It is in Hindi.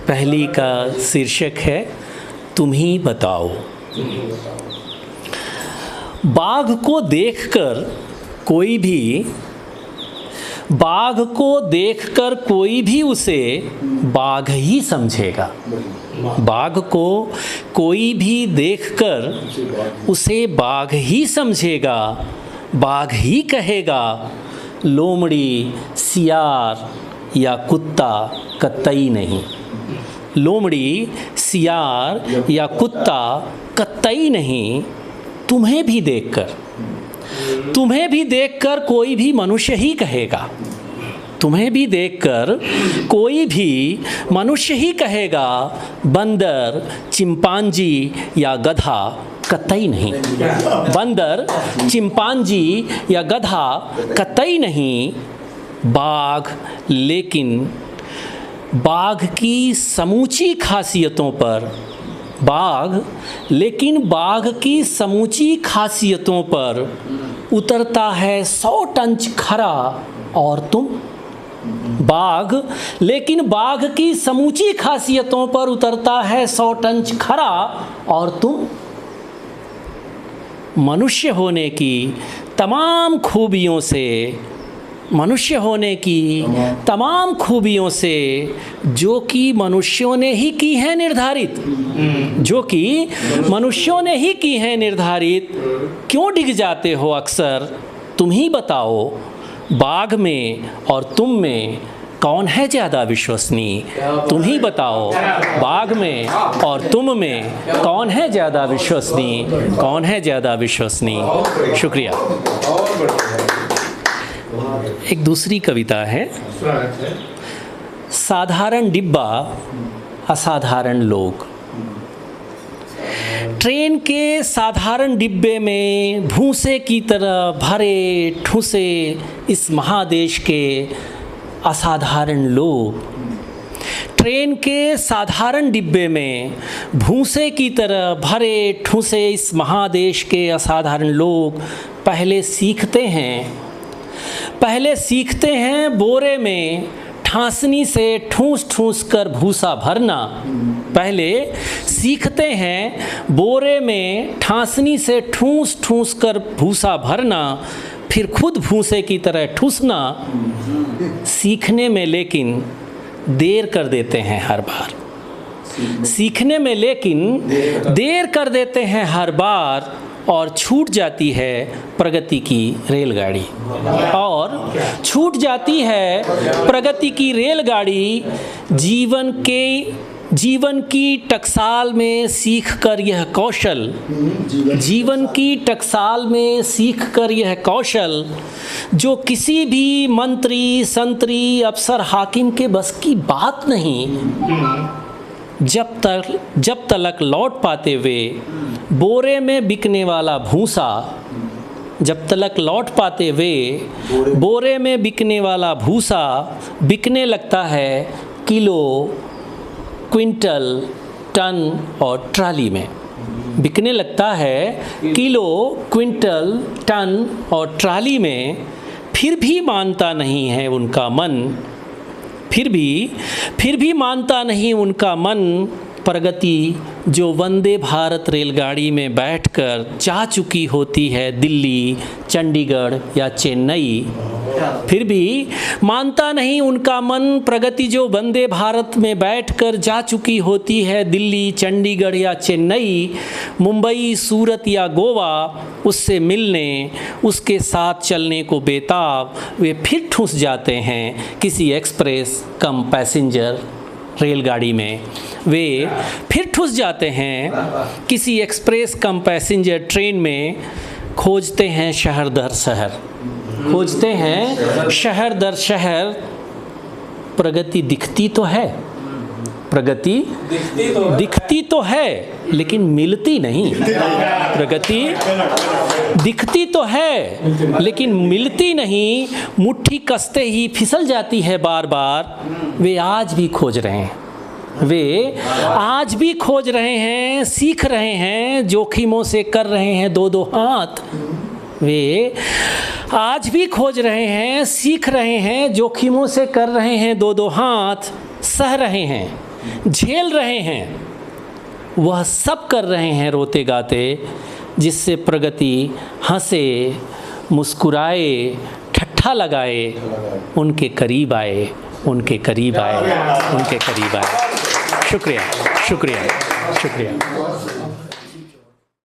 पहली का शीर्षक है तुम ही बताओ। बाघ को देखकर कोई भी उसे बाघ ही समझेगा। बाघ को कोई भी देखकर उसे बाघ ही समझेगा, बाघ ही कहेगा। लोमड़ी, सियार या कुत्ता कतई नहीं। लोमड़ी, सियार या कुत्ता कतई नहीं। तुम्हें भी देखकर कोई भी मनुष्य ही कहेगा। तुम्हें भी देखकर कोई भी मनुष्य ही कहेगा। बंदर, चिंपांजी या गधा कतई नहीं। बंदर, चिंपांजी या गधा कतई नहीं। बाघ लेकिन बाघ की समूची खासियतों पर उतरता है 100 टन खरा और तुम। बाघ लेकिन बाघ की समूची खासियतों पर उतरता है 100 टन खरा और तुम। मनुष्य होने की तमाम खूबियों से जो कि मनुष्यों ने ही की है निर्धारित, क्यों डिग जाते हो अक्सर? तुम ही बताओ, बाघ में और तुम में कौन है ज़्यादा विश्वसनीय? तुम ही बताओ, बाघ में और तुम में कौन है ज़्यादा विश्वसनीय? शुक्रिया। एक दूसरी कविता है, साधारण डिब्बा असाधारण लोग। ट्रेन के साधारण डिब्बे में भूसे की तरह भरे ठूसे इस महादेश के असाधारण लोग। ट्रेन के साधारण डिब्बे में भूसे की तरह भरे ठूसे इस महादेश के असाधारण लोग पहले सीखते हैं बोरे में ठासनी से ठूस कर भूसा भरना। पहले सीखते हैं बोरे में ठासनी से ठूस कर भूसा भरना, फिर खुद भूसे की तरह ठूसना। सीखने में लेकिन देर कर देते हैं हर बार और छूट जाती है प्रगति की रेलगाड़ी। जीवन की टकसाल में सीख कर यह कौशल जो किसी भी मंत्री, संतरी, अफसर, हाकिम के बस की बात नहीं। जब तलक लौट पाते वे बोरे में बिकने वाला भूसा बिकने लगता है किलो, क्विंटल, टन और ट्राली में। फिर भी मानता नहीं उनका मन प्रगति जो वंदे भारत रेलगाड़ी में बैठकर जा चुकी होती है दिल्ली, चंडीगढ़ या चेन्नई। फिर भी मानता नहीं उनका मन प्रगति जो वंदे भारत में बैठकर जा चुकी होती है दिल्ली, चंडीगढ़ या चेन्नई, मुंबई, सूरत या गोवा। उससे मिलने, उसके साथ चलने को बेताब वे फिर ठूस जाते हैं किसी एक्सप्रेस कम पैसेंजर रेलगाड़ी में। वे फिर ठूस जाते हैं किसी एक्सप्रेस कम पैसेंजर ट्रेन में। खोजते हैं शहर दर शहर। प्रगति दिखती तो है लेकिन मिलती नहीं। प्रगति दिखती तो है लेकिन मिलती नहीं। मुट्ठी कसते ही फिसल जाती है बार बार। वे आज भी खोज रहे हैं, सीख रहे हैं, जोखिमों से कर रहे हैं दो हाथ। वे आज भी खोज रहे हैं, सीख रहे हैं, जोखिमों से कर रहे हैं दो हाथ। सह रहे हैं झेल रहे हैं, वह सब कर रहे हैं रोते गाते, जिससे प्रगति हंसे, मुस्कुराए, ठट्ठा लगाए, उनके करीब आए, उनके करीब आए, उनके करीब आए। शुक्रिया, शुक्रिया, शुक्रिया।